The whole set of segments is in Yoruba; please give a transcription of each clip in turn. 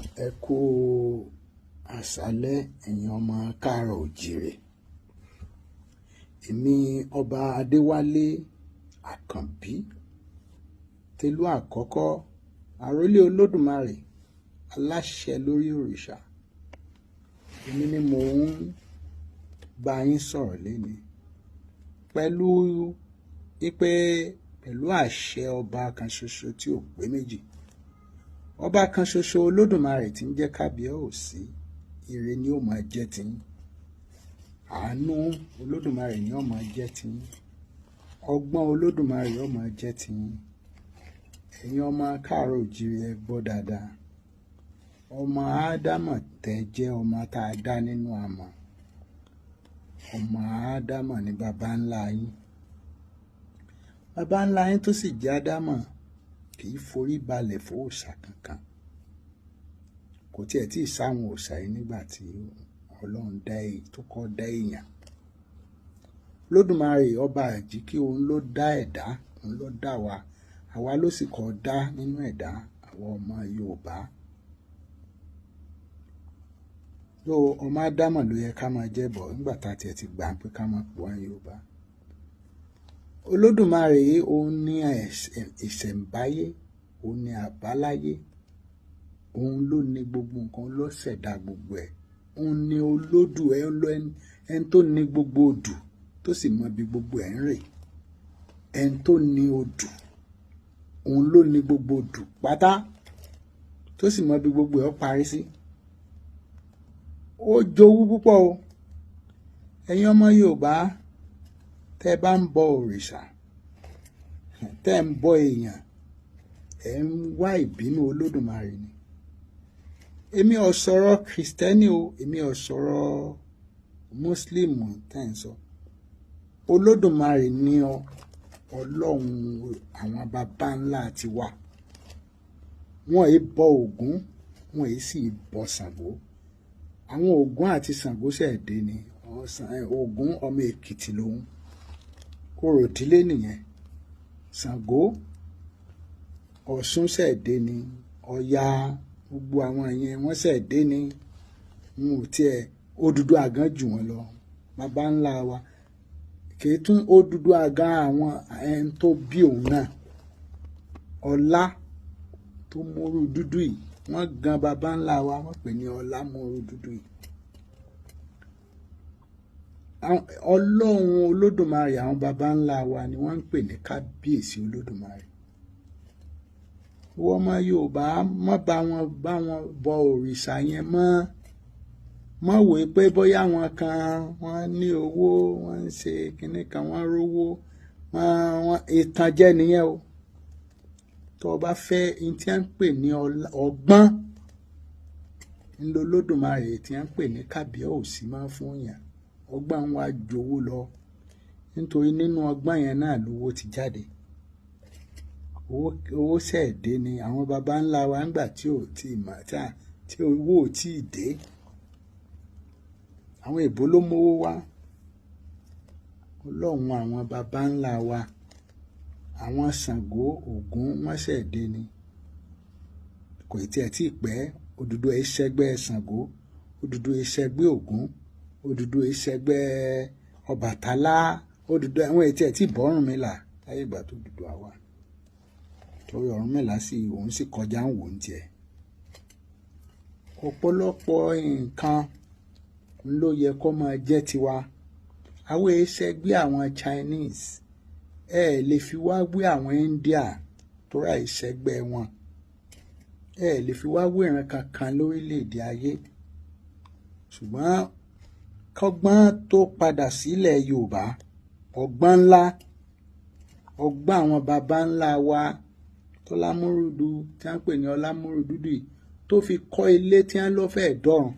Ẹ kú àṣálẹ́ ẹ̀yin ọmọ káàárọ̀ oòjíire. Èmi ọba Adéwálé Àkànbí Tẹ̀lú àkọ́kọ́ àrólé Olódùmarè aláṣẹ lórí òrìṣà. Èmi ni mò ń bá yín sọ̀rọ̀ lénìí pẹ̀lú àṣẹ ọba kan ṣoṣo tí ò pé méjì. Ọba kan ṣoṣo Olódùmarè tí ń jẹ́ kábíyèsí, ire ni ó máa jẹ́ tiyín. Àánú Olódùmarè ni ó máa jẹ́ tiyín. Ọgbọ́n Olódùmarè ó máa jẹ́ tiyín. Ẹ̀yin ọmọ káàárọ̀ oòjíire ẹ gbọ́ dáadáa. Ọmọ Ádámọ̀ tẹ́ jẹ́ ọmọ tá a dá nínú amọ̀. Ọmọ Ádámọ̀ ni baba ńlá yín. Baba ńlá yín tó sì jẹ́ Ádámọ̀ kì í forí balẹ̀ fòòṣà kankan. Kò tiẹ̀ tí ì sáwọn òòṣà yìí nígbà tí Ọlọ́run tó kọ́ dá èèyàn. Olódùmarè ọba àjíkí òun ló dá ẹ̀dá, òun ló dá wa. Àwa ló sì kọ́ dá nínú ẹ̀dá àwọn ọmọ Yorùbá. Ọmọ Ádámọ̀ ló yẹ ká máa jẹ́ bọ̀ nígbà tá a tiẹ̀ ti gbà pé ká máa pọ̀ Yorùbá. Olódùmarè òun ní ìṣẹ̀ǹbáyé, òun ní àbáláyé, òun ló ní gbogbo nǹkan, ló ṣẹ̀dá gbogbo ẹ̀. Òun ní olódù ẹni tó ní gbogbo odù tó sì mọ bí gbogbo ẹ̀ ń rè. Ẹni tó ní odù, òun ló ní gbogbo odù pátá tó sì mọ bí gbogbo ẹ̀ ó parí sí. Ó jowú púpọ̀ o. Ẹ̀yin ọmọ Yorùbá tẹ́ bá ń bọ òrìṣà, tẹ́ ń bọ èèyàn, ẹ̀ ń wá ìbínú Olódùmarè ni. Èmi ò sọ̀rọ̀ Kristẹni o, èmi ò sọ̀rọ̀ Mùsùlùmí tẹ́ ń sọ. Olódùmarè ni Ọlọ́run àwọn baba ńlá ti wà. Wọ́n ì bọ Ògún, wọ́n ì sì bọ Ṣàngó. Àwọn Ògún àti Ṣàngó ṣẹ̀dé ni. Ògún ọmọ Èkìtì lòun. Kòròdílé nìyẹn. Ṣàngó Ọ̀ṣun ṣẹ̀dé ni. Ọya gbogbo àwọn yẹn wọ́n ṣẹ̀dé ni. Wọn ò tiẹ̀ Odùduwà gan jù wọ́n lọ. Baba ńlá wa kìí tún Odùduwà gan àwọn ẹni tó bí òun náà. Ọlá tó mórí dúdú yìí wọ́n gan baba ńlá wa, wọ́n pè ní ọlá mórí dúdú yìí. Ọlọ́run Olódùmarè àwọn baba ńlá wa ni wọ́n ń pè ní kábíyèsí Olódùmarè. Wọ́n ọmọ Yorùbá má bá wọn bọ òrìṣà yẹn mọ́ wò pé bóyá wọn kan wọ́n ní owó, wọ́n ń ṣe kinní kan, wọ́n rówó, ìtànjẹ nìyẹn o. Tó o bá fẹ́ ní tí wọ́n ń pè ní ọgbọ́n ńlọ Olódùmarè tí wọ́n ń pè ní kábíyèsí máa fún yàn. Ọgbọ́n wa jowó lọ nítorí nínú ọgbọ́n yẹn náà lówó ti jáde. Owó ṣẹ̀dé ni àwọn baba ńlá wa ńgbà tí owó ò tí ì dé. Àwọn èbó ló mówó wá. Ọlọ́run àwọn baba ńlá wa, àwọn Ṣàngó Ògún wọ́n ṣẹ̀dé ni. Kò tiẹ̀ tí ì pẹ́ Odùduwà ìṣẹ́gbẹ́ Ṣàngó, Odùduwà ìṣẹ́gbẹ́ Ògún, Odùduwà ìṣẹ́gbẹ́ Ọbàtálá, Odùduwà àwọn ètí ẹ̀ tí bọ́rùnmìlà láyé ìgbà tó Odùduwà wà. Torí Ọ̀rúnmìlà òun sì kọjá ń wò ń tiẹ̀. Ọ̀pọ̀lọpọ̀ nǹkan ló yẹ kó máa jẹ́ tiwa. Àwọn ìṣẹ́gbẹ́ àwọn Chinese lè fi wá wé àwọn India tó ra ìṣẹ́gbẹ́ wọn. Lè fi wá wé ìran kankan lórílẹ̀‐èdè ayé. Ṣùgbọ́n kọ́gbọ́n tó padà sílẹ̀ Yorùbá, ọgbọ́n ńlá, ọgbọ́n àwọn baba ńlá wa tó lámúrúdú tí wọ́n ń pè ní ọlámúrúdú yìí tó fi kọ́ ilé tí wọ́n lọ fẹ́ dọ̀rùn.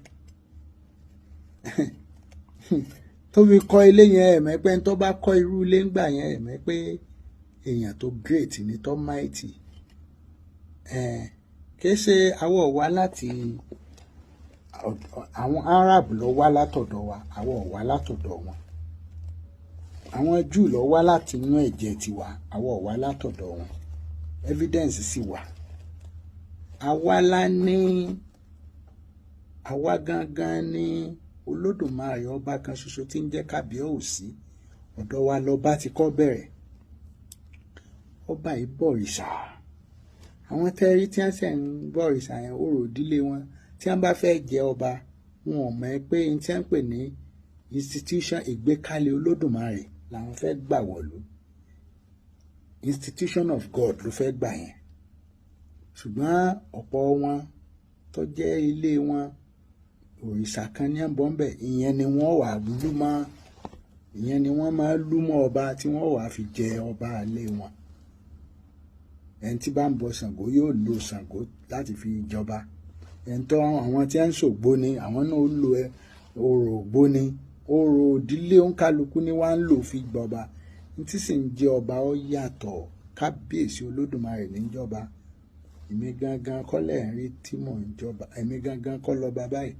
Tó fi kọ́ ilé yẹn ẹ̀mẹ́ pé tó bá kọ́ irú ilé ńgbà yẹn ẹ̀mẹ́ pé èèyàn tó great ni, tó mighty. Kìí ṣe àwọ̀ wá láti àwọn Arab ló wá látọ̀dọ̀ wa, àwọn ò wá látọ̀dọ̀ wọn. Àwọn Júù ló wá láti inú ẹ̀jẹ̀ tiwa, àwọn ò wá látọ̀dọ̀ wọn. Evidence sì wà. Àwa la ní àwa gangan ni Olódùmarè ọba kan ṣoṣo tí ń jẹ́ kábíyèsí. Ọ̀dọ̀ wa lọba ti kọ́ bẹ̀rẹ̀. Ọba yìí bọ̀rìṣà. Àwọn tẹ́rí tí wọ́n ṣe ń bọ̀rìṣà yẹn orò ìdílé wọn tí wọ́n bá fẹ́ jẹ ọba wọn ò mọ̀ pé n tí wọ́n pè ní institution ìgbékalẹ̀ Olódùmarè làwọn fẹ́ gbà wọ̀lú. Institution of God ló fẹ́ gbà yẹn. Ṣùgbọ́n ọ̀pọ̀ wọn tó jẹ́ ilé wọn òrìṣà kan ní ẹ̀bọ̀n bẹ̀, ìyẹn ni wọ́n wà lú mọ́, ìyẹn ni wọ́n máa lú mọ́ ọba tí wọ́n wà fi jẹ ọba ilé wọn. Ẹni tí bá ń bọ Ṣàngó yóò lo Ṣàngó láti fi jọba. Ẹni tó àwọn tí ń ṣògbó ni àwọn náà ó lo orò ògbóni. Orò ìdílé òǹkálukú ni wọ́n ń lò fi gbọba. Ní tí sì ń jẹ ọba ó yàtọ̀. Kábíyèsí Olódùmarè ní jọba. Èmi gangan kọ́ lẹ̀ ń rí tí mò ń jọba. Èmi gangan kọ́ lọ́ba báyìí.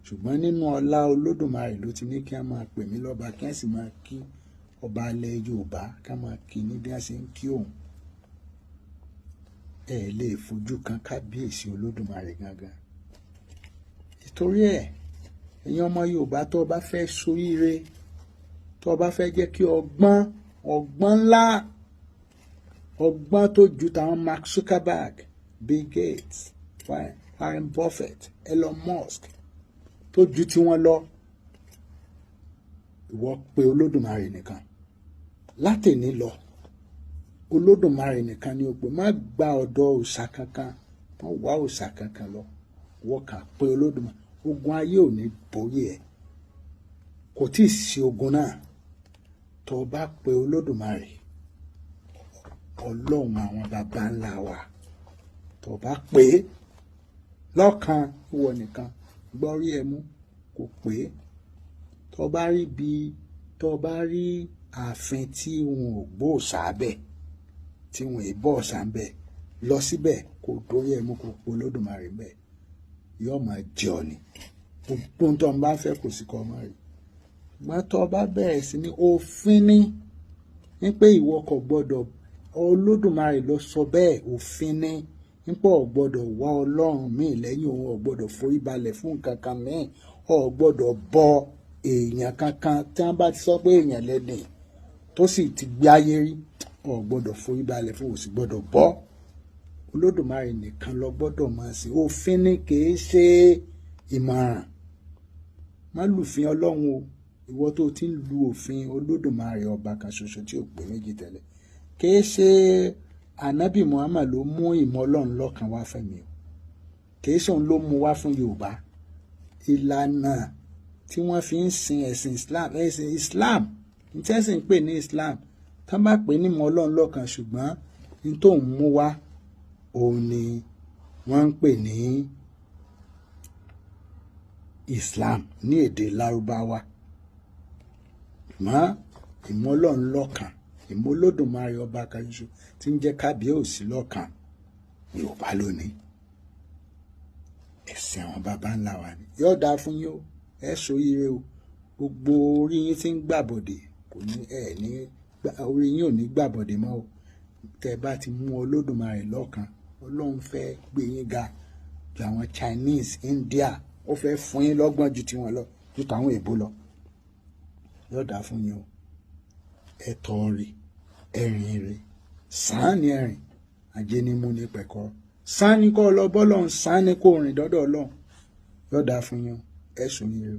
Ṣùgbọ́n nínú ọlá Olódùmarè ló ti ní kí a máa pè mí lọ́ba, kí a sì máa kí ọba ilẹ̀ Yorùbá, ká máa kí ní bí a ṣe ń kí òun. Ẹ lè fojú kan kábíyèsí Olódùmarè gangan. Nítorí ẹ̀yin ọmọ Yorùbá tó bá fẹ́ ṣoríire, tó bá fẹ́ jẹ́ kí ọgbọ́n ńlá, ọgbọ́n tó ju tàwọn Mark Zuckerberg, Bill Gates, Warren Buffett, Elon Musk tó ju tí wọ́n lọ, ìwọ pé Olódùmarè nìkan. Látẹ̀ní lọ Olódùmarè nìkan ni o pé, má gba ọ̀dọ̀ òòṣà kankan, má wá òòṣà kankan lọ. Wọ́n kà pé Olódùmarè. Ogun ayé ò ní borí ẹ̀. Kò tí ì sí ogun náà. Tó bá pé Olódùmarè, Ọlọ́run àwọn baba ńlá wa, tó bá pé lọ́kan ìwọ nìkan, gbọ́ rí ẹ mú kò pé. Tó bá rí ààfin tí wọn ò gbóòṣà bẹ̀, tí wọn ì bọ́ ọ̀ṣà bẹ̀, lọ síbẹ̀ kò dórí ẹ mú kò pé Olódùmarè bẹ̀. Yóò máa jẹ ọ ni. Gbogbo tó ń bá fẹ́ kò sí kọ́ ọmọ rẹ̀. Ṣùgbọ́n tó bá bẹ̀rẹ̀ sí ní òfin ní pé ìwọ kò gbọ́dọ̀, Olódùmarè ló sọ bẹ́ẹ̀, òfin ní nípa ò gbọ́dọ̀ wá Ọlọ́run míì lẹ́yìn òun, ò gbọ́dọ̀ forí balẹ̀ fún nǹkan kan míì, ò gbọ́dọ̀ bọ èèyàn kankan tí wọ́n bá ti sọ pé èèyàn lẹ́dìn tó sì ti gbé ayé rí, ò gbọ́dọ̀ forí balẹ̀ fún, ò sì gbọ́dọ̀ bọ́. Olódùmarè nìkan ló gbọ́dọ̀ máa sìn. Òfin ní kìí ṣe ìmọ̀ràn. Má lùfin Ọlọ́run o. Ìwọ tó ti ń lu òfin Olódùmarè ọba kan ṣoṣo tí ò pé méjì tẹ́lẹ̀. Kìí ṣe Ànábì Muhammad ló mú ìmọ̀ Ọlọ́run lọ́kàn wá fẹ́mi o. Kìí ṣe òun ló mú wá fún Yorùbá. Ìlànà tí wọ́n fi ń sin ẹ̀sìn Islam, ní tí ẹ̀sìn pè ní Islam, tán bá pè ní ìmọ̀ Ọlọ́run lọ́kàn, ṣùgbọ́n ní tó ń mú wá òun ni wọ́n ń pè ní Islam ní èdè Lárúbáwá. Ṣùgbọ́n ìmọ̀ Ọlọ́run lọ́kàn, ìmọ̀ Olódùmarè ọba kan ṣoṣo tí ń jẹ́ kábíyèsí lọ́kàn, Yorùbá lónìí. Ẹ̀sìn àwọn baba ńlá wa ni. Yóò dáa fún yín o, ẹ ṣoríire o. Gbogbo orí yín tí ń gbàbọ̀dè kò ní orí yín ò ní gbàbọ̀dè mọ́ o. Tẹ́ bá ti mú Olódùmarè lọ́kàn, Ọlọ́run fẹ́ gbé yín ga ju àwọn Chinese, India, ó fẹ́ fún yín lọ́gbọ́n ju tiwọn lọ, ju tàwọn èbó lọ. Yóò dáa fún yín o. Ẹ̀tọ́ rí, ẹ̀rìn rí, sàn ní ẹ̀rìn, ajé ní mú ní pẹ̀kọ́. Sàn ní kó lọ bọ́lọ́run, sàn ní kó rìn dọ́dọ̀ Ọlọ́run. Yóò dáa fún yín o. Ẹ ṣoríire o.